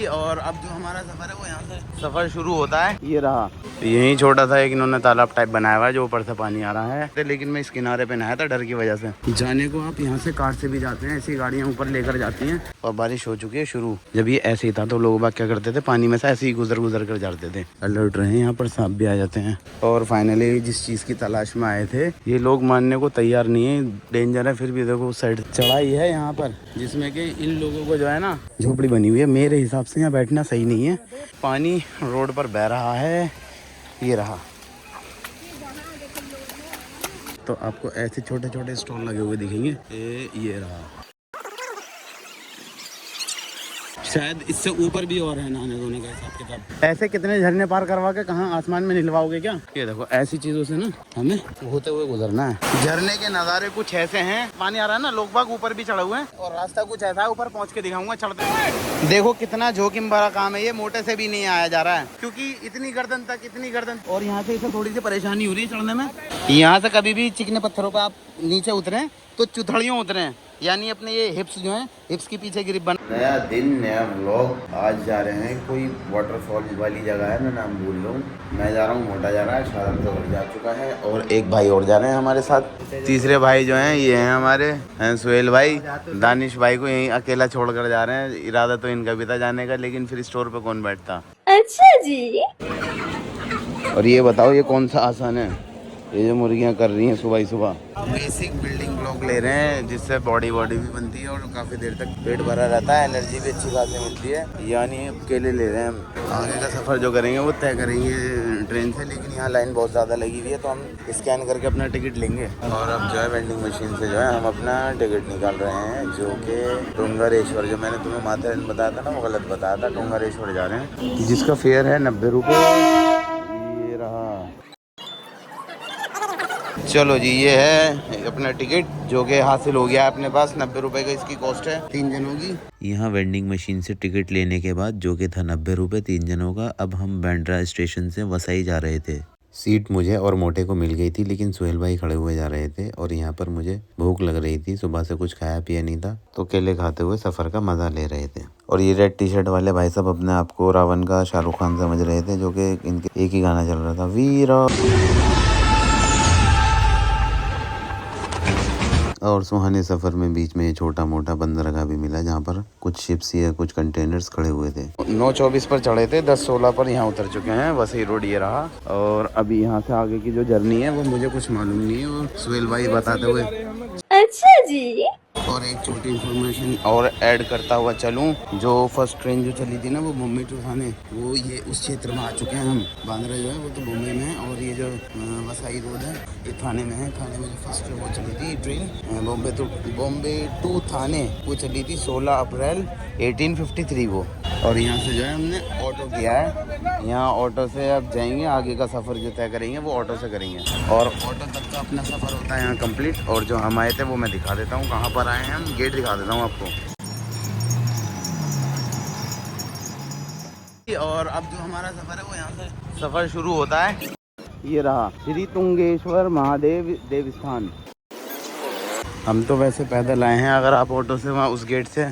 और अब जो हमारा सफर है वो यहाँ से सफर शुरू होता है। ये रहा यही छोटा सा एक इन्होंने तालाब टाइप बनाया हुआ है जो ऊपर से पानी आ रहा है, लेकिन मैं इस किनारे पे नहाया था डर की वजह से। जाने को आप यहाँ से कार से भी जाते हैं, ऐसी गाड़ियाँ ऊपर लेकर जाती हैं। और बारिश हो चुकी है शुरू। जब ये ऐसे ही था तो लोग बाग क्या करते थे, पानी में से ऐसे ही गुजर कर जाते थे। अलर्ट रहे, यहाँ पर सांप भी आ जाते हैं। और फाइनली जिस चीज़ की तलाश में आए थे ये लोग मानने को तैयार नहीं है, डेंजर है। फिर भी देखो उस साइड चढ़ाई है यहाँ पर, जिसमें कि इन लोगों को जो है ना झोपड़ी बनी हुई है। मेरे हिसाब से यहाँ बैठना सही नहीं है। पानी रोड पर बह रहा है, ये रहा। तो आपको ऐसे छोटे छोटे स्टॉल लगे हुए दिखेंगे। ये रहा, शायद इससे ऊपर भी और है नहाने धोने का हिसाब किताब। ऐसे कितने झरने पार करवा के कहाँ आसमान में निलवाओगे क्या? ये देखो ऐसी चीजों से ना हमें होते हुए गुजरना है। झरने के नज़ारे कुछ ऐसे हैं, पानी आ रहा है ना, लोग बाग ऊपर भी चढ़े हुए हैं और रास्ता कुछ ऐसा है, ऊपर पहुँच के दिखाऊंगा चढ़ते हुए। देखो कितना जोखिम भरा काम है ये, मोटे से भी नहीं आया जा रहा है क्योंकि इतनी गर्दन तक, इतनी गर्दन। और यहाँ से इसे थोड़ी सी परेशानी हो रही है चढ़ने में। यहाँ से कभी भी चिकने पत्थरों पर आप नीचे उतरे तो चुथड़ियों उतरे, यानी अपने ये हिप्स जो हैं, हिप्स के पीछे गिरिप बन। नया दिन नया व्लॉग। आज जा रहे हैं कोई वाटरफॉल वाली जगह है, मैं नाम भूल रहा हूँ। मैं जा रहा हूँ, मोटा जा रहा है, शादर तो जा चुका है और एक भाई और जा रहे हैं हमारे साथ। तीसरे भाई जो हैं ये हैं हमारे सुहेल भाई। दानिश भाई को यहीं अकेला छोड़कर जा रहे हैं। इरादा तो इनका भी था जाने का, लेकिन फिर स्टोर पे कौन बैठता। अच्छा जी। और ये बताओ ये कौन सा आसन है, ये जो मुर्गियाँ कर रही हैं सुबह ही सुबह। बेसिक बिल्डिंग ब्लॉक ले रहे हैं जिससे बॉडी भी बनती है और काफ़ी देर तक पेट भरा रहता है, एनर्जी भी अच्छी खासी मिलती है। यानी केले ले रहे हैं हम। आगे का सफ़र जो करेंगे वो तय करेंगे ट्रेन से, लेकिन यहाँ लाइन बहुत ज़्यादा लगी हुई है तो हम स्कैन करके अपना टिकट लेंगे। और अब जो है वेंडिंग मशीन से जो है हम अपना टिकट निकाल रहे हैं, जो कि टुंगरेश्वर, जो मैंने तुम्हें माथेरन बताया था ना वो गलत बताया था, टुंगरेश्वर जा रहे हैं, जिसका फेयर है 90 रुपये। ये रहा, चलो जी ये है अपना टिकट जो कि हासिल हो गया अपने पास। 90 रुपए का इसकी कॉस्ट है 3 जनों की। यहाँ वेंडिंग मशीन से टिकट लेने के बाद, जो कि था 90 रुपये 3 जनों का, अब हम बांद्रा स्टेशन से वसई जा रहे थे। सीट मुझे और मोटे को मिल गई थी, लेकिन सुहेल भाई खड़े हुए जा रहे थे और यहाँ पर मुझे भूख लग रही थी। सुबह से कुछ खाया पिया नहीं था तो केले खाते हुए सफ़र का मज़ा ले रहे थे। और ये रेड टी शर्ट वाले भाई साहब अपने आप को रावण का शाहरुख खान समझ रहे थे, जो कि इनके एक ही गाना चल रहा था, वीरा। और सुहाने सफ़र में बीच में छोटा मोटा बंदरगाह भी मिला, जहाँ पर कुछ शिप्स या कुछ कंटेनर्स खड़े हुए थे। 9:24 पर चढ़े थे, 10:16 पर यहाँ उतर चुके हैं। वसई रोड ये रहा। और अभी यहाँ से आगे की जो जर्नी है वो मुझे कुछ मालूम नहीं है, वो सुहेल भाई बताते हुए। अच्छा जी। और एक छोटी इन्फॉर्मेशन और ऐड करता हुआ चलूँ, जो फर्स्ट ट्रेन जो चली थी ना वो मुंबई टू थाने, वो ये उस क्षेत्र में आ चुके हैं हम। बांद्रा जो है वो तो मुंबई में है और ये जो वसई रोड है ये थाने में है। थाने में जो फर्स्ट वो चली थी ट्रेन बॉम्बे टू थाने, वो चली थी 16 अप्रैल 1853 वो। और यहाँ से जो है हमने ऑटो किया है। यहाँ ऑटो से अब जाएंगे, आगे का सफ़र जो तय करेंगे वो ऑटो से करेंगे। और ऑटो तक का अपना सफ़र होता है यहाँ कंप्लीट। और जो हम आए थे वो मैं दिखा देता हूँ कहाँ पर आए हैं हम, गेट दिखा देता हूँ आपको। और अब जो हमारा सफ़र है वो यहाँ से सफ़र शुरू होता है। ये रहा श्री तुंगेश्वर महादेव देवस्थान। हम तो वैसे पैदल आए हैं, अगर आप ऑटो से वहाँ उस गेट से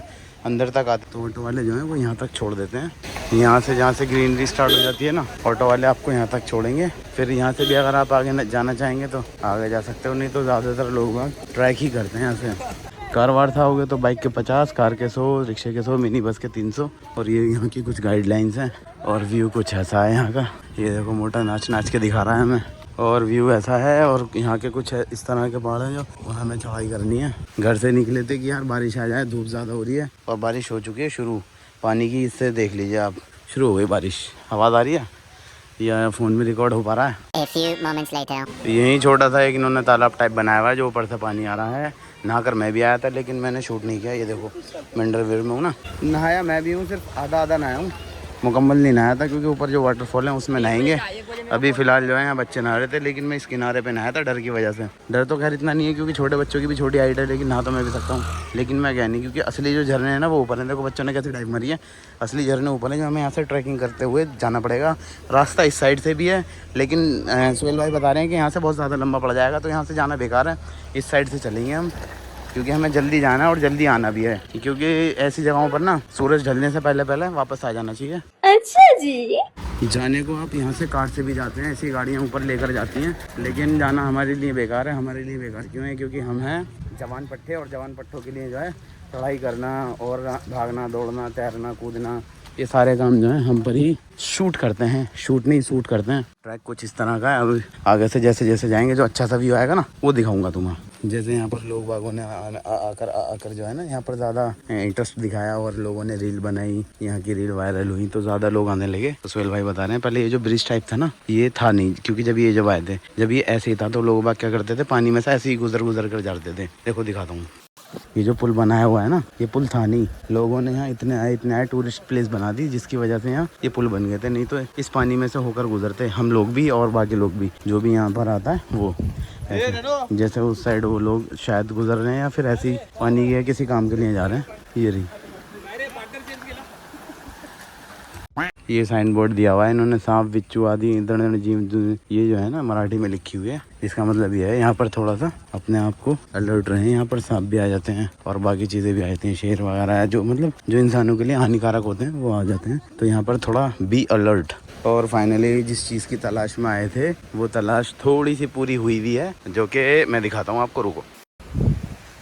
अंदर तक आते तो ऑटो वाले जो हैं वो यहाँ तक छोड़ देते हैं। यहाँ से जहाँ से ग्रीनरी स्टार्ट हो जाती है ना, ऑटो वाले आपको यहाँ तक छोड़ेंगे। फिर यहाँ से भी अगर आप आगे जाना चाहेंगे तो आगे जा सकते हो, नहीं तो ज़्यादातर लोग ट्रैक ही करते हैं यहाँ से। कार वार था होगे तो बाइक के 50, कार के 100, रिक्शे के 100, मिनी बस के 300। और ये यहाँ की कुछ गाइडलाइंस हैं। और व्यू कुछ ऐसा है यहाँ का, ये देखो मोटा नाच के दिखा रहा है हमें। और व्यू ऐसा है। और यहाँ के कुछ इस तरह के पहाड़ हैं जो वहाँ हमें चढ़ाई करनी है। घर से निकले थे कि यार बारिश आ जाए, धूप ज़्यादा हो रही है और बारिश हो चुकी है शुरू पानी की। इससे देख लीजिए आप, शुरू हो गई बारिश। आवाज़ आ रही है या फ़ोन में रिकॉर्ड हो पा रहा है? A few moments later. यहीं छोटा सा एक इन्होंने तालाब टाइप बनाया हुआ है जो ऊपर से पानी आ रहा है। नहाकर मैं भी आया था, लेकिन मैंने शूट नहीं किया। ये देखो मैं अंडरवियर में हूँ ना, नहाया मैं भी हूँ, सिर्फ आधा नहाया हूँ, मुकम्मल नहीं नहाया था, क्योंकि ऊपर जो वाटरफॉल है उसमें नहाएंगे। अभी फ़िलहाल जो है यहाँ बच्चे नहा रहे थे, लेकिन मैं इस किनारे पे नहाया था डर की वजह से। डर तो खैर इतना नहीं है क्योंकि छोटे बच्चों की भी छोटी हाइट है, लेकिन नहा तो मैं भी सकता हूँ। लेकिन मैं क्या नहीं, क्योंकि असली जो झरने हैं ना वो ऊपर है। देखो बच्चों ने कैसे डाइव मारी है, असली झरने ऊपर है, जो हमें यहाँ से ट्रैकिंग करते हुए जाना पड़ेगा। रास्ता इस साइड से भी है, लेकिन सुहेल भाई बता रहे हैं कि यहाँ से बहुत ज़्यादा लंबा पड़ जाएगा, तो यहाँ से जाना बेकार है। इस साइड से चलेंगे हम। क्योंकि हमें जल्दी जाना है और जल्दी आना भी है, क्योंकि ऐसी जगहों पर ना सूरज ढलने से पहले पहले वापस आ जाना चाहिए। अच्छा जी। जाने को आप यहाँ से कार से भी जाते हैं, ऐसी गाड़ियाँ ऊपर लेकर जाती हैं, लेकिन जाना हमारे लिए बेकार है। हमारे लिए बेकार क्यों है? क्योंकि हम हैं जवान पट्टे, और जवान पट्टों के लिए जो है चढ़ाई करना और भागना, दौड़ना, तैरना, कूदना, ये सारे काम जो है हम पर ही शूट करते हैं। शूट नहीं, शूट करते हैं। ट्रैक कुछ इस तरह का है। अब आगे से जैसे जैसे जाएंगे जो अच्छा सा व्यू आएगा ना, वो दिखाऊंगा तुम्हें। जैसे यहाँ पर लोग बागों ने आकर जो है ना यहाँ पर ज़्यादा इंटरेस्ट दिखाया और लोगों ने रील बनाई, यहाँ की रील वायरल हुई तो ज़्यादा लोग आने लगे। तो सोहेल भाई बता रहे हैं पहले ये जो ब्रिज टाइप था ना, ये था नहीं, क्योंकि जब ये जब आए थे, जब ये ऐसे ही था तो लोग बाग क्या करते थे, पानी में से ऐसे ही गुजर कर जाते थे। देखो दिखाता हूँ, ये जो पुल बनाया हुआ है ना, ये पुल था नहीं। लोगों ने यहाँ इतने आए टूरिस्ट प्लेस बना दी, जिसकी वजह से यहाँ ये पुल बन गए थे। नहीं तो इस पानी में से होकर गुजरते हम लोग भी और बाकी लोग भी, जो भी यहाँ पर आता है वो ऐसे। जैसे उस साइड वो लोग शायद गुजर रहे हैं या फिर ऐसे ही पानी के किसी काम के लिए जा रहे हैं। ये रही, ये साइन बोर्ड दिया हुआ है इन्होंने, सांप बिच्छू आदि इधर जीव, ये जो है ना मराठी में लिखी हुई है। इसका मतलब ये है यहाँ पर थोड़ा सा अपने आप को अलर्ट रहें। यहाँ पर सांप भी आ जाते हैं और बाकी चीज़ें भी आ जाती हैं, शेर वगैरह जो मतलब जो इंसानों के लिए हानिकारक होते हैं वो आ जाते हैं। तो यहाँ पर थोड़ा बी अलर्ट। और फाइनली जिस चीज़ की तलाश में आए थे वो तलाश थोड़ी सी पूरी हुई भी है, जो कि मैं दिखाता हूँ आपको। रुको,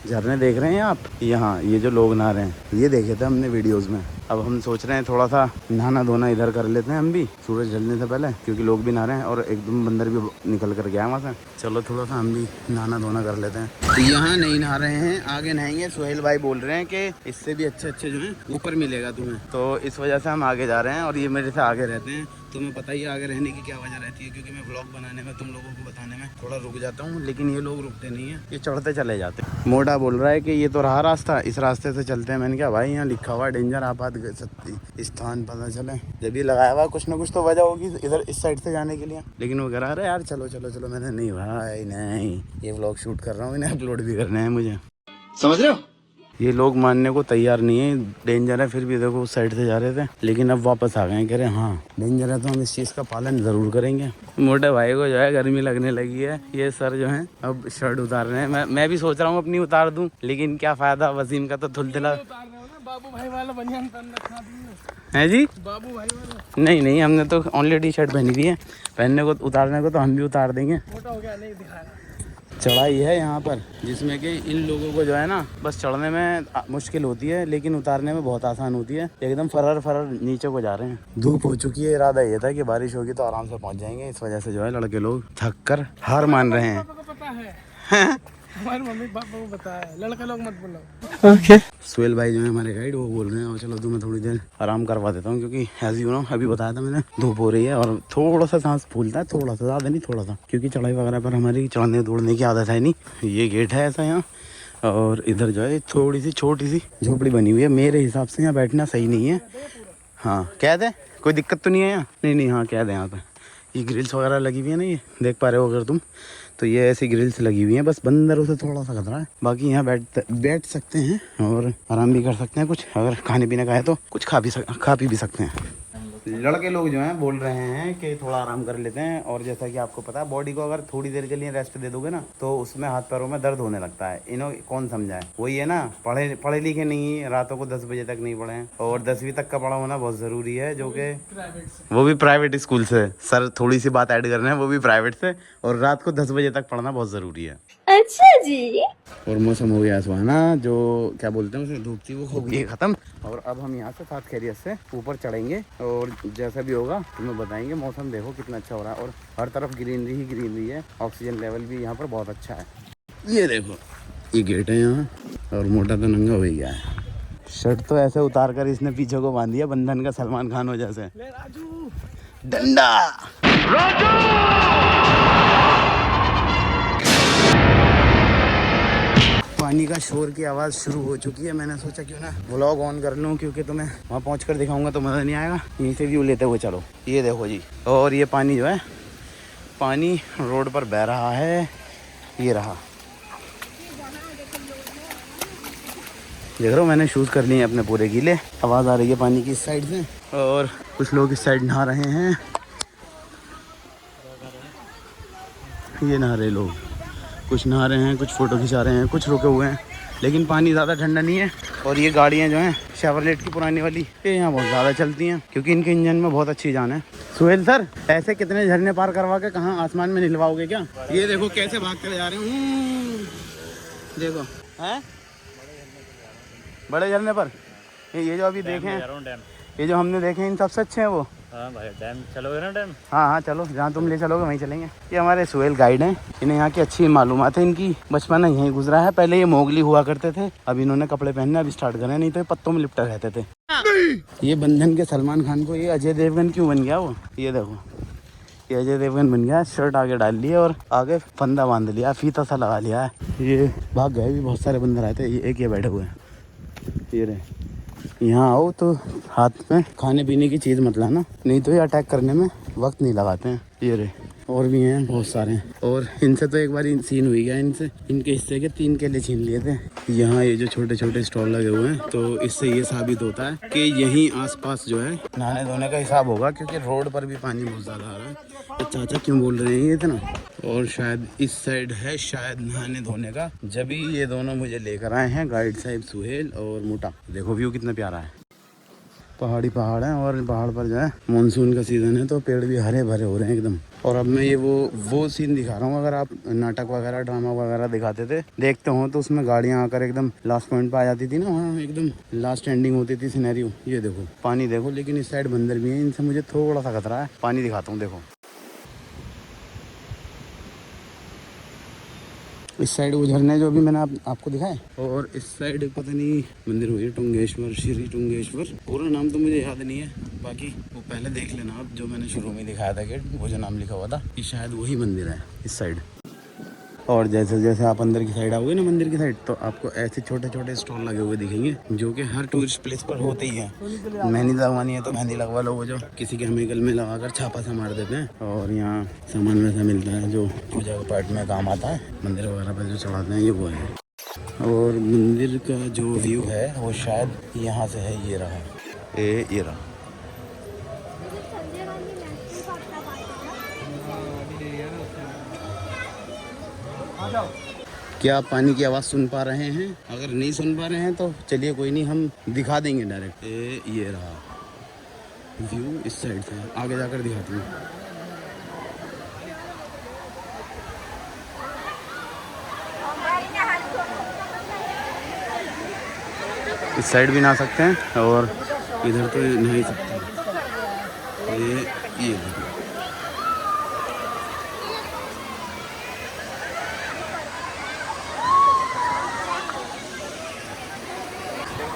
झरने देख रहे हैं आप यहाँ, ये जो लोग नहा रहे हैं ये देखे थे हमने वीडियोस में। अब हम सोच रहे हैं थोड़ा सा नहाना धोना इधर कर लेते हैं हम भी सूरज ढलने से पहले, क्योंकि लोग भी नहा रहे हैं और एकदम बंदर भी निकल कर गया वहाँ से। चलो थोड़ा सा हम भी नहाना धोना कर लेते हैं। यहाँ नहीं नहा रहे हैं, आगे नहाएंगे। सोहेल भाई बोल रहे हैं कि इससे भी अच्छे जो है ऊपर मिलेगा तुम्हें, तो इस वजह से हम आगे जा रहे हैं। और ये मेरे से आगे रहते हैं, तुम्हें पता ही आगे रहने की क्या वजह रहती है, क्योंकि मैं व्लॉग बनाने में तुम लोगों को बताने में थोड़ा रुक जाता हूँ, लेकिन ये लोग रुकते नहीं है, ये चढ़ते चले जाते हैं। मोटा बोल रहा है कि ये तो रहा रास्ता, इस रास्ते से चलते हैं। मैंने कहा भाई यहाँ लिखा हुआ डेंजर आपात स्थान पता चले, जब ये लगाया हुआ कुछ ना कुछ तो वजह होगी इधर इस साइड से जाने के लिए। लेकिन वो कह रहा है यार चलो चलो चलो। मैंने नहीं भाई नहीं, ये व्लॉग शूट कर रहा हूँ, इन्हें अपलोड भी करने हैं मुझे, समझ रहे हो। ये लोग मानने को तैयार नहीं है, डेंजर है, फिर भी देखो उस साइड से जा रहे थे, लेकिन अब वापस आ गए। कह रहे हाँ डेंजर है तो हम इस चीज़ का पालन ज़रूर करेंगे। मोटे भाई को जो है गर्मी लगने लगी है, ये सर जो है अब शर्ट उतार रहे हैं। मैं भी सोच रहा हूँ अपनी उतार दूँ, लेकिन क्या फ़ायदा, वसीम का तो थुलथुला बाबू भाई वाला बनियान है जी। बाबू भाई वाला नहीं हमने तो ओनली टी शर्ट पहनी हुई है, पहनने को उतारने को तो हम भी उतार देंगे। मोटा हो गया, नहीं दिखा रहा। चढ़ाई है यहाँ पर, जिसमें कि इन लोगों को जो है ना बस चढ़ने में मुश्किल होती है, लेकिन उतारने में बहुत आसान होती है। एकदम फरर नीचे को जा रहे हैं। धूप हो चुकी है, इरादा ये था कि बारिश होगी तो आराम से पहुँच जाएंगे। इस वजह से जो है लड़के लोग थक कर हार मान रहे हैं। पता है हमारे मम्मी पापा को बताया, लड़का लोग मत बोलो। ओके। सोहेल भाई जो है हमारे गाइड, वो बोल रहे हैं और चलो तुम्हें थोड़ी देर आराम करवा देता हूँ, क्योंकि एज यू नो अभी बताया था मैंने धूप हो रही है और थोड़ा सा सांस फूलता है, थोड़ा सा, ज़्यादा नहीं थोड़ा सा, क्योंकि चढ़ाई वगैरह पर हमारी चढ़ने दौड़ने की आदत है नहीं। ये गेट है ऐसा यहाँ, और इधर जो है थोड़ी सी छोटी सी झोपड़ी बनी हुई है। मेरे हिसाब से यहाँ बैठना सही नहीं है। हाँ कह दे, कोई दिक्कत तो नहीं है यहाँ? नहीं हाँ कह दे। यहाँ पर ये ग्रिल्स वगैरह लगी हुई है ना, ये देख पा रहे हो अगर तुम, तो ये ऐसी ग्रिल्स लगी हुई हैं। बस बंदरों से थोड़ा सा खतरा है, बाकी यहाँ बैठ सकते हैं और आराम भी कर सकते हैं। कुछ अगर खाने पीने का है तो कुछ खा पी भी सकते हैं। लड़के लोग जो हैं बोल रहे हैं कि थोड़ा आराम कर लेते हैं, और जैसा कि आपको पता है बॉडी को अगर थोड़ी देर के लिए रेस्ट दे दोगे ना तो उसमें हाथ पैरों में दर्द होने लगता है। इन्हों कौन समझाए, वही है ना, पढ़े लिखे नहीं, रातों को 10 बजे तक नहीं पढ़े, और 10वीं तक का पढ़ा होना बहुत ज़रूरी है, जो कि वो भी प्राइवेट स्कूल से। सर थोड़ी सी बात ऐड कर रहे हैं, वो भी प्राइवेट से, और रात को 10 बजे तक पढ़ना बहुत ज़रूरी है। अच्छा जी। और मौसम हो गया सुहाना, जो क्या बोलते हैं उसे, धूप थी वो हो गई ख़त्म। और अब हम यहाँ से साथ खैरियत से ऊपर चढ़ेंगे, और जैसा भी होगा तुम्हें बताएंगे। मौसम देखो कितना अच्छा हो रहा है, और हर तरफ ग्रीनरी ही ग्रीनरी है। ऑक्सीजन लेवल भी यहाँ पर बहुत अच्छा है। ये देखो ये गेट है यहाँ, और मोटा तो नंगा हो ही गया है। शर्ट तो ऐसे उतार कर इसने पीछे को बांध दिया बंधन का, सलमान खान हो जैसे। ले राजू डंडा पानी का शोर की आवाज़ शुरू हो चुकी है। मैंने सोचा क्यों ना व्लॉग ऑन कर लूँ, क्योंकि तुम्हें वहाँ पहुँचकर दिखाऊंगा तो मज़ा नहीं आएगा। यहीं से व्यू लेते हुए चलो। ये देखो जी, और ये पानी जो है, पानी रोड पर बह रहा है। ये रहा, देख रहे हो, मैंने शूज़ कर लिए अपने पूरे गीले। आवाज़ आ रही है पानी की इस साइड से, और कुछ लोग इस साइड नहा रहे हैं। ये नहा रहे लोग, कुछ नहा रहे हैं, कुछ फ़ोटो खिंचा रहे हैं, कुछ रुके हुए हैं। लेकिन पानी ज़्यादा ठंडा नहीं है। और ये गाड़ियाँ जो हैं शेवरलेट की पुरानी वाली, ये यहाँ बहुत ज़्यादा चलती हैं क्योंकि इनके इंजन में बहुत अच्छी जान है। सुहेल सर, ऐसे कितने झरने पार करवा के कहाँ आसमान में निलवाओगे क्या? ये देखो कैसे भागते जा रहे हैं। देखो हैं बड़े झरने पर ये जो अभी देखे हैं, ये जो हमने देखे हैं, इन सबसे अच्छे हैं वो। हाँ भाई, डैम चलोगे ना? डैम हाँ हाँ चलो, जहाँ तुम ले चलोगे वहीं चलेंगे। ये हमारे सुहेल गाइड हैं, इन्हें यहाँ की अच्छी मालूमात है। इनकी बचपना यहीं गुजरा है। पहले ये मोगली हुआ करते थे, अब इन्होंने कपड़े पहनने अभी स्टार्ट करे, नहीं तो ये पत्तों में लिपटे रहते थे। ये बंधन के सलमान खान को ये अजय देवगन क्यों बन गया वो? ये देखो, ये अजय देवगन बन गया। शर्ट आगे डाल ली और आगे फंदा बांध लिया, फीता सा लगा लिया है। ये भाग गए भी, बहुत सारे बंदर आए थे। ये एक ये बैठे हुए हैं। ये रहे, यहाँ आओ तो हाथ में खाने पीने की चीज़ मत लाना, नहीं तो ये अटैक करने में वक्त नहीं लगाते हैं। ये रहे, और भी हैं बहुत सारे हैं। और इनसे तो एक बार सीन हुई गया, इनसे इनके हिस्से के 3 केले छीन लिए थे। यहाँ ये जो छोटे छोटे स्टॉल लगे हुए हैं, तो इससे ये साबित होता है कि यहीं आसपास जो है नहाने धोने का हिसाब होगा, क्योंकि रोड पर भी पानी बहुत ज़्यादा आ रहा है। तो चाचा क्यों बोल रहे हैं ये इतना? और शायद इस साइड है शायद नहाने धोने का, जब ये दोनों मुझे लेकर आए हैं, गाइड साहिब सुहेल और मोटा। देखो व्यू कितना प्यारा है, पहाड़ी पहाड़ है। और पहाड़ पर जो है मानसून का सीज़न है, तो पेड़ भी हरे भरे हो रहे हैं एकदम। और अब मैं ये वो सीन दिखा रहा हूँ, अगर आप नाटक वगैरह ड्रामा वगैरह दिखाते थे, देखते हो, तो उसमें गाड़ियाँ आकर एकदम लास्ट पॉइंट पे आ जाती थी ना, वहाँ एकदम लास्ट एंडिंग होती थी सिनेरियो। ये देखो पानी देखो, लेकिन इस साइड बंदर भी हैं, इनसे मुझे थोड़ा सा खतरा है। पानी दिखाता हूँ, देखो इस साइड वो झरने जो अभी मैंने आपको दिखाए, और इस साइड पता नहीं मंदिर हुई है, टुंगेश्वर, श्री टुंगेश्वर। पूरा नाम तो मुझे याद नहीं है, बाकी वो पहले देख लेना आप, जो मैंने शुरू में दिखाया था गेट, वो जो नाम लिखा हुआ था, कि शायद वही मंदिर है इस साइड। और जैसे जैसे आप अंदर की साइड आओगे ना, मंदिर की साइड, तो आपको ऐसे छोटे छोटे स्टॉल लगे हुए दिखेंगे, जो कि हर टूरिस्ट प्लेस पर होते ही हैं। मेहंदी लगवानी है तो मेहंदी लगवा लो, वो जो किसी के हमें गल में लगाकर छापा सा मार देते हैं। और यहाँ सामान वैसा मिलता है जो पूजा पाठ में काम आता है, मंदिर वगैरह पर जो चढ़ाते हैं, ये वो है। और मंदिर का जो व्यू है वो शायद यहाँ से है, ये रहा, ये रहा। क्या आप पानी की आवाज़ सुन पा रहे हैं? अगर नहीं सुन पा रहे हैं तो चलिए कोई नहीं, हम दिखा देंगे डायरेक्ट। ये रहा व्यू, इस साइड से आगे जाकर दिखाते हैं। इस साइड भी नहा सकते हैं, और इधर तो नहा ही सकते हैं। ये देखो,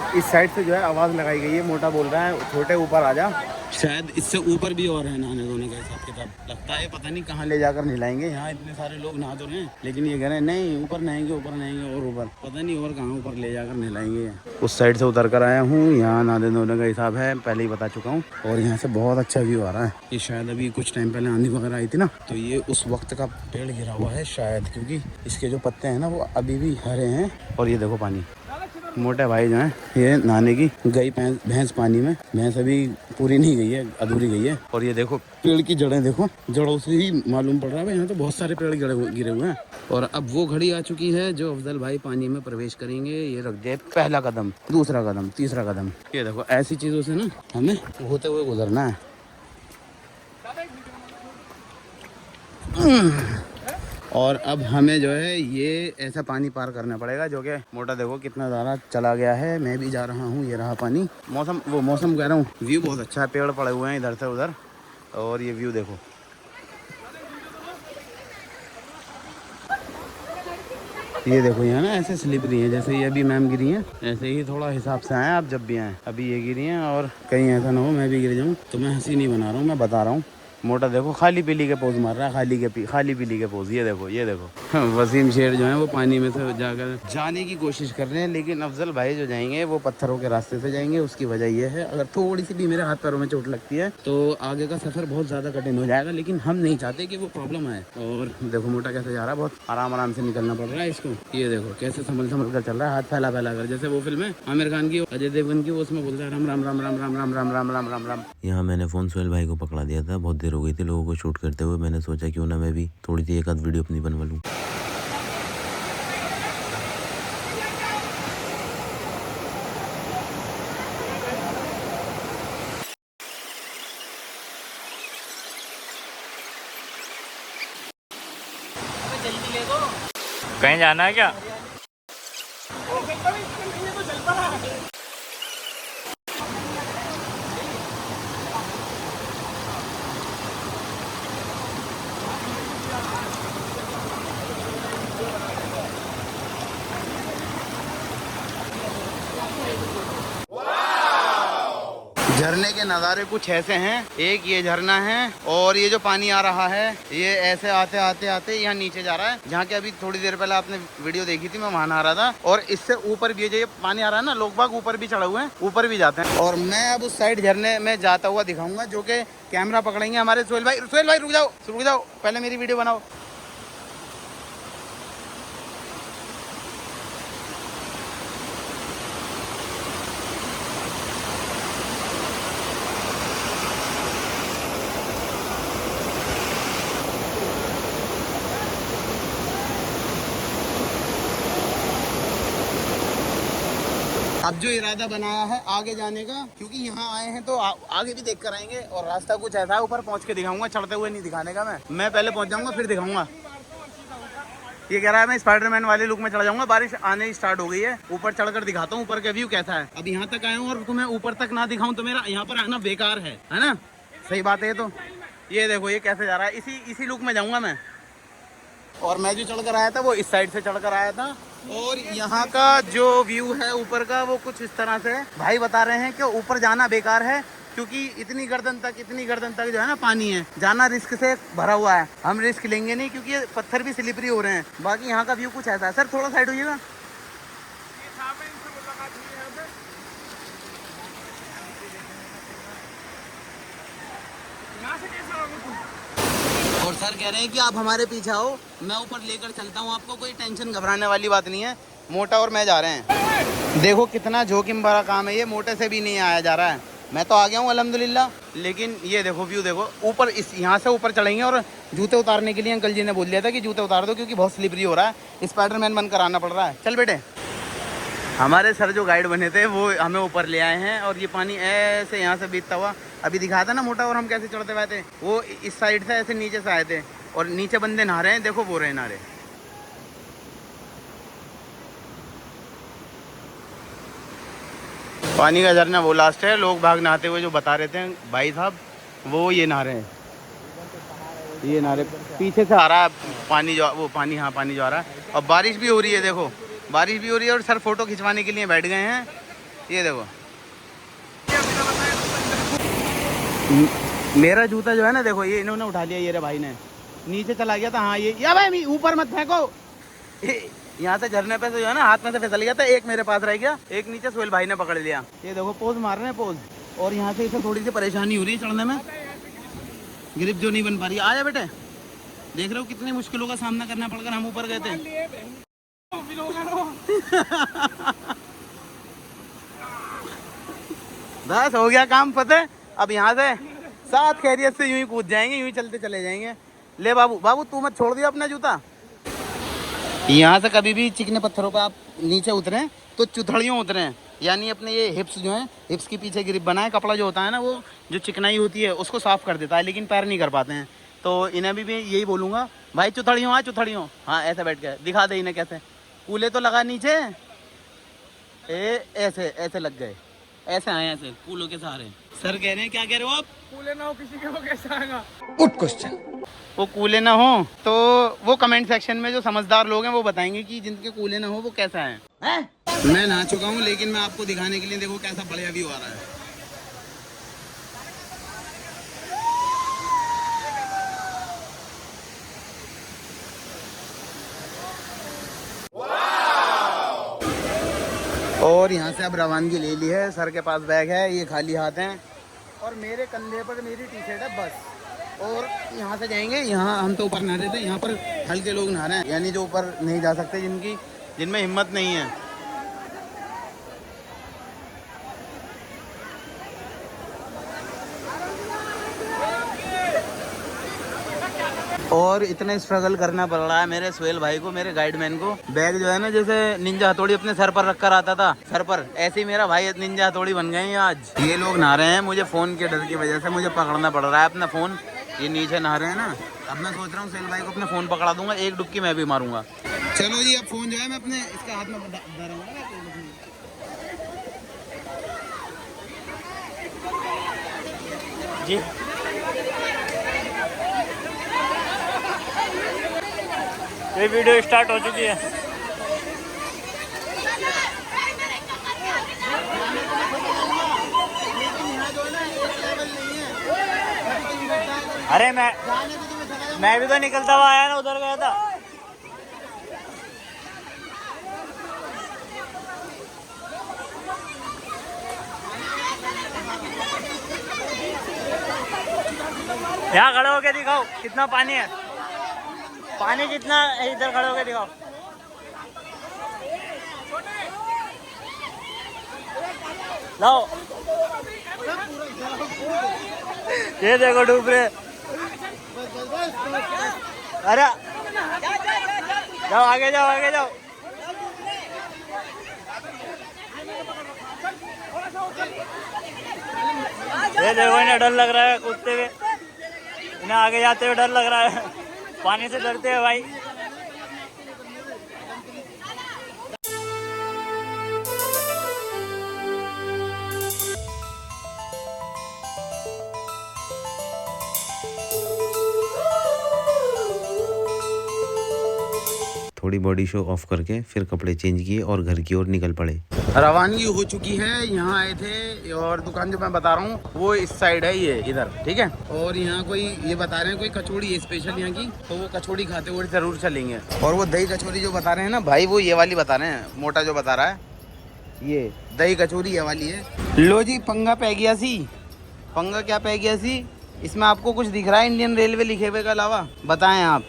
इस साइड से जो है आवाज़ लगाई गई है। मोटा बोल रहा है छोटे ऊपर आ जा, शायद इससे ऊपर भी और है नहाने धोने का हिसाब किताब, लगता है। पता नहीं कहाँ ले जाकर नहलाएंगे, यहाँ इतने सारे लोग नहा तो रहे हैं, लेकिन ये कह रहे हैं नहीं ऊपर नहाएंगे, ऊपर नहाएंगे, और ऊपर पता नहीं और कहाँ ऊपर ले जाकर नहलाएंगे। उस साइड से उतर कर आया हूँ, यहाँ नहाने धोने का हिसाब है, पहले ही बता चुका हूँ। और यहाँ से बहुत अच्छा व्यू आ रहा है। ये शायद अभी कुछ टाइम पहले आंधी वगैरह आई थी ना, तो ये उस वक्त का पेड़ गिरा हुआ है शायद, क्योंकि इसके जो पत्ते हैं ना वो अभी भी हरे हैं। और ये देखो पानी, मोटे भाई जो हैं ये नहाने की गई भैंस पानी में, भैंस अभी पूरी नहीं गई है, अधूरी गई है। और ये देखो पेड़ की जड़ें, देखो जड़ों से ही मालूम पड़ रहा है यहाँ तो बहुत सारे पेड़ गिरे हुए हैं। और अब वो घड़ी आ चुकी है जो अफजल भाई पानी में प्रवेश करेंगे। ये रख दे पहला कदम, दूसरा कदम, तीसरा कदम। ये देखो ऐसी चीज़ों से ना हमें होते हुए गुजरना है। और अब हमें जो है ये ऐसा पानी पार करना पड़ेगा, जो कि मोटा देखो कितना ज़्यादा चला गया है। मैं भी जा रहा हूँ, ये रहा पानी। मौसम कह रहा हूँ, व्यू बहुत अच्छा है, पेड़ पड़े हुए हैं इधर से उधर। और ये व्यू देखो, ये देखो यहाँ ना ऐसे स्लिपरी है, जैसे ये अभी मैम गिरी हैं, ऐसे ही थोड़ा हिसाब से आए आप जब भी आएँ। अभी ये गिरी हैं, और कहीं ऐसा ना हो मैं भी गिर जाऊँ। तो मैं हंसी नहीं बना रहा हूँ, मैं बता रहा हूँ। मोटा देखो खाली पीली के पोज मार रहा है, खाली पीली के पोज। ये देखो वसीम शेर जो है वो पानी में से जाकर जाने की कोशिश कर रहे हैं, लेकिन अफजल भाई जो जाएंगे वो पत्थरों के रास्ते से जाएंगे। उसकी वजह ये है, अगर थोड़ी सी भी मेरे हाथ पैरों में चोट लगती है तो आगे का सफ़र बहुत ज़्यादा कठिन हो जाएगा, लेकिन हम नहीं चाहते कि वो प्रॉब्लम आए। और देखो मोटा कैसे जा रहा है, बहुत आराम से निकलना पड़ रहा है इसको। ये देखो कैसे संभल कर चल रहा है, हाथ फैला कर, जैसे वो फिल्म है आमिर खान की, अजय देवगन की, उसमें बोलता है राम राम राम राम राम राम राम राम राम राम राम। यहाँ मैंने फ़ोन सुहेल भाई को पकड़ा दिया था, बहुत देर हो गई थी लोगों को शूट करते हुए। मैंने सोचा क्यों ना मैं भी थोड़ी सी एक आध वीडियो अपनी बनवा लूँ। कहीं जाना है क्या? झरने के नज़ारे कुछ ऐसे हैं। एक ये झरना है और ये जो पानी आ रहा है ये ऐसे आते आते आते यहाँ नीचे जा रहा है, जहाँ के अभी थोड़ी देर पहले आपने वीडियो देखी थी, मैं वहाँ नहा रहा था। और इससे ऊपर भी ये पानी आ रहा है ना, लोग बाग ऊपर भी चढ़े हुए हैं, ऊपर भी जाते हैं। और मैं अब उस साइड झरने में जाता हुआ दिखाऊंगा, जो कि कैमरा पकड़ेंगे हमारे सोहेल भाई। सोहेल भाई रुक जाओ, पहले मेरी वीडियो बनाओ। अब जो इरादा बनाया है आगे जाने का, क्योंकि यहाँ आए हैं तो आगे भी देख कर आएंगे। और रास्ता कुछ ऐसा है, ऊपर पहुँच के दिखाऊंगा, चढ़ते हुए नहीं दिखाने का। मैं पहले पहुँच जाऊंगा फिर दिखाऊंगा। ये कह रहा है मैं स्पाइडरमैन वाले लुक में चढ़ जाऊंगा। बारिश आने स्टार्ट हो गई है, ऊपर चढ़कर दिखाता हूँ ऊपर का व्यू कैसा है। अब यहाँ तक आया हूँ और तुम्हें ऊपर तक ना दिखाऊं तो मेरा यहाँ पर आना बेकार है ना? सही बात है। तो ये देखो ये कैसे जा रहा है, इसी लुक में जाऊंगा मैं। और मैं जो चढ़कर आया था वो इस साइड से चढ़कर आया था। और यहाँ का जो व्यू है ऊपर का वो कुछ इस तरह से है। भाई बता रहे हैं कि ऊपर जाना बेकार है, क्योंकि इतनी गर्दन तक जो है ना पानी है, जाना रिस्क से भरा हुआ है। हम रिस्क लेंगे नहीं, क्योंकि ये पत्थर भी स्लिपरी हो रहे हैं। बाकी यहाँ का व्यू कुछ ऐसा है। सर थोड़ा साइड होइएगा। और सर कह रहे हैं कि आप हमारे पीछे आओ, मैं ऊपर लेकर चलता हूँ आपको, कोई टेंशन घबराने वाली बात नहीं है। मोटा और मैं जा रहे हैं। देखो कितना जोखिम भरा काम है ये, मोटे से भी नहीं आया जा रहा है। मैं तो आ गया हूँ अल्हम्दुलिल्लाह, लेकिन ये देखो व्यू देखो ऊपर। इस यहाँ से ऊपर चढ़ेंगे और जूते उतारने के लिए अंकल जी ने बोल दिया था कि जूते उतार दो, क्योंकि बहुत स्लिपरी हो रहा है। स्पाइडरमैन बनकर आना पड़ रहा है। चल बेटे। हमारे सर जो गाइड बने थे वो हमें ऊपर ले आए हैं। और ये पानी ऐसे यहाँ से बीतता हुआ अभी दिखा था ना मोटा, और हम कैसे चढ़ते हुए थे, वो इस साइड से ऐसे नीचे से आए थे। और नीचे बंदे नहा रहे हैं, देखो वो रहे नहा रहे। पानी का झरना वो लास्ट है। लोग भाग नहाते हुए जो बता रहे थे भाई साहब, वो ये नहा रहे हैं, ये नहा रहे। पीछे से आ रहा है पानी, जो वो पानी, हाँ पानी जो आ रहा है। और बारिश भी हो रही है, देखो बारिश भी हो रही है। और सर फोटो खिंचवाने के लिए बैठ गए हैं। ये देखो मेरा जूता जो है ना, देखो ये इन्होंने उठा लिया, ये रे भाई ने नीचे चला गया था। हाँ ये या भाई ऊपर मत फेंको। यहाँ से झरने पे से जो है ना हाथ में से फिसल गया था। एक मेरे पास रह गया, एक नीचे सोहेल भाई ने पकड़ लिया। ये देखो पोज मार रहे हैं, पोज। और यहाँ से इसे थोड़ी सी परेशानी हो रही है चढ़ने में, ग्रिप जो नहीं बन पा रही है। आया बेटे, देख रहे हो कितनी मुश्किलों का सामना करना पड़कर हम ऊपर गए थे। बस हो गया काम फतेह। अब यहाँ से साथ खैरियत से यूं ही कूद जाएंगे, यूं ही चलते चले जाएंगे। ले बाबू तू मत छोड़ दिया अपना जूता। यहाँ से कभी भी चिकने पत्थरों पर आप नीचे उतरे तो चुथड़ियों उतरे, यानी अपने ये हिप्स जो हैं, हिप्स के पीछे ग्रिप बनाए। कपड़ा जो होता है ना, वो जो चिकनाई होती है उसको साफ कर देता है, लेकिन पैर नहीं कर पाते हैं। तो इन्हें भी यही बोलूँगा, भाई चुथड़ियों। हाँ ऐसे बैठ के दिखा दे इन्हें कैसे। कूले तो लगा नीचे, ऐसे लग गए, ऐसे आए ऐसे कूलों के सहारे। सर कह रहे हैं, क्या कह रहे हो आप? कूले ना हो किसी के वो कैसे आएगा? Good question. वो कूले ना हो तो वो कमेंट सेक्शन में जो समझदार लोग हैं वो बताएंगे कि जिनके कूले ना हो वो कैसा है? मैं नहा चुका हूँ, लेकिन मैं आपको दिखाने के लिए देखो कैसा बढ़िया व्यू आ रहा है। और यहाँ से अब रवानगी ले ली है। सर के पास बैग है, ये खाली हाथ हैं, और मेरे कंधे पर मेरी टी शर्ट है बस। और यहाँ से जाएंगे, यहाँ हम तो ऊपर नहा रहे थे, यहाँ पर हल्के लोग नहा रहे हैं, यानी जो ऊपर नहीं जा सकते, जिनमें हिम्मत नहीं है। और इतना स्ट्रगल करना पड़ रहा है मेरे सोहेल भाई को, मेरे गाइडमैन को। बैग जो है ना, जैसे निंजा हथौड़ी अपने सर पर रखकर आता था, सर पर, ऐसे ही मेरा भाई निंजा हथौड़ी बन गए हैं आज। ये लोग नहा रहे हैं, मुझे फ़ोन के डर की वजह से मुझे पकड़ना पड़ रहा है अपना फ़ोन। ये नीचे नहा रहे हैं ना, अब मैं सोच रहा हूँ सोहेल भाई को अपने फ़ोन पकड़ा दूंगा, एक डुबकी मैं भी मारूंगा। चलो जी, अब फ़ोन जो है मैं अपने इसके हाथ में धरूंगा ना। जी ये वीडियो स्टार्ट हो चुकी है। अरे मैं भी तो निकलता हुआ आया ना, उधर गया था। यहाँ खड़े होके दिखाओ कितना पानी है, पानी कितना है, इधर खड़े होके दिखाओ। लाओ ये देखो डूब रहे। अरे जाओ आगे जाओ, आगे जाओ। ये देखो इन्हें डर लग रहा है कूदते हुए, इन्हें आगे जाते हुए डर लग रहा है, पानी से डरते हैं भाई। थोड़ी बॉडी शो ऑफ करके फिर कपड़े चेंज किए और घर की ओर निकल पड़े। रवानगी हो चुकी है। यहाँ आए थे और दुकान जो मैं बता रहा हूँ वो इस साइड है, ये इधर, ठीक है। और यहाँ कोई ये बता रहे हैं कोई कचौड़ी है स्पेशल यहाँ की, तो वो कचौड़ी खाते हुए जरूर चलेंगे। और वो दही कचौड़ी जो बता रहे हैं ना भाई, वो ये वाली बता रहे हैं, मोटा जो बता रहा है ये दही कचौड़ी ये वाली है। लो जी, पंगा पै गया सी। पंगा क्या पै गया सी? इसमें आपको कुछ दिख रहा है इंडियन रेलवे लिखे हुए के अलावा? बताएं आप।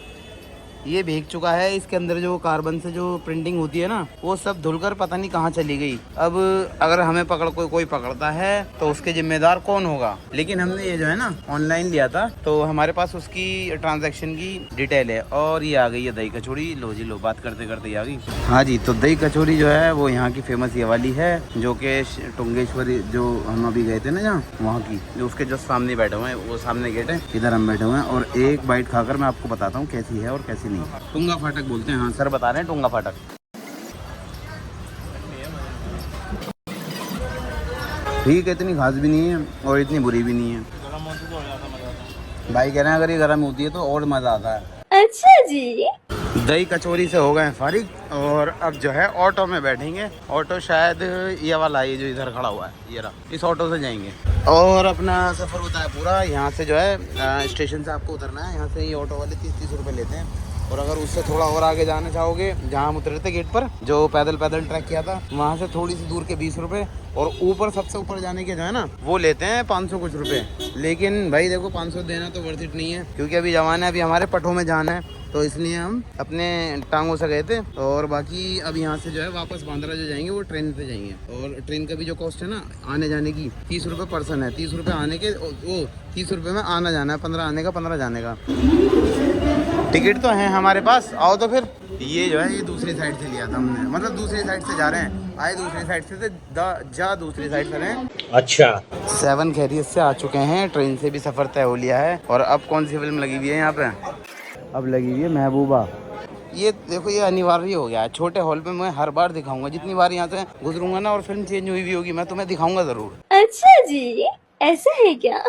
ये भीग चुका है, इसके अंदर जो कार्बन से जो प्रिंटिंग होती है ना, वो सब धुलकर पता नहीं कहाँ चली गई। अब अगर हमें कोई पकड़ता है तो उसके जिम्मेदार कौन होगा? लेकिन हमने ये जो है ना ऑनलाइन लिया था, तो हमारे पास उसकी ट्रांजैक्शन की डिटेल है। और ये आ गई है दही कचौड़ी। लो जी लो, बात करते करते ही आ गई। हाँ जी, तो दही कचौड़ी जो है वो यहाँ की फेमस ये वाली है, जो कि टुंगेश्वरी जो हम अभी गए थे ना जहाँ, वहाँ की, जो उसके जस्ट सामने बैठे हुए हैं, वो सामने गेट है, इधर हम बैठे हुए हैं। और एक बाइट खाकर मैं आपको बताता हूँ कैसी है और कैसी नहीं। टुंगा फाटक बोलते हैं। हाँ सर बता रहे हैं, टुंगा फाटक। ठीक है, इतनी खास भी नहीं है और इतनी बुरी भी नहीं है। भाई कह रहे हैं अगर ये गर्म होती है तो और मजा आता है। अच्छा जी। दही कचौरी से हो गए फारिग और अब जो है ऑटो में बैठेंगे। ऑटो शायद ये वाला है, ये जो इधर खड़ा हुआ है, ये रहा, इस ऑटो से जाएंगे और अपना सफ़र होता है पूरा। यहाँ से जो है स्टेशन से आपको उतरना है। यहाँ से ये ऑटो वाले 30-30 रुपये लेते हैं। और अगर उससे थोड़ा और आगे जाना चाहोगे, जहाँ हम उतरे थे गेट पर, जो पैदल ट्रैक किया था, वहाँ से थोड़ी सी दूर के 20 रुपये। और ऊपर सबसे ऊपर जाने के जो है ना, वो लेते हैं 500 कुछ रुपये। लेकिन भाई देखो 500 देना तो वर्थ इट नहीं है, क्योंकि अभी जमाना है, अभी हमारे पठों में जाना है, तो इसलिए हम अपने टांगों से गए थे। और बाकी अब यहाँ से जो है वापस बांद्रा जो जाएंगे वो ट्रेन से जाएंगे। और ट्रेन का भी जो कॉस्ट है ना आने जाने की, 30 रुपये पर्सन है। 30 रुपये आने के, वो 30 रुपये में आना जाना है, 15 आने का 15 जाने का। टिकट तो है हमारे पास, आओ तो फिर। ये जो है ये दूसरी साइड से लिया था हमने, मतलब दूसरी साइड से जा रहे हैं, आए दूसरी साइड से जा दूसरी साइड से रहे हैं। अच्छा 7 खैरियत से आ चुके हैं, ट्रेन से भी सफ़र तय हो लिया है। और अब कौन सी फिल्म लगी हुई है यहाँ पे? अब लगी हुई है महबूबा। ये देखो, ये अनिवार्य हो गया है। छोटे हॉल पे मैं हर बार दिखाऊंगा, जितनी बार यहाँ से गुजरूंगा ना और फिल्म चेंज हुई भी होगी, मैं तुम्हें दिखाऊंगा ज़रूर। अच्छा जी, ऐसा है क्या?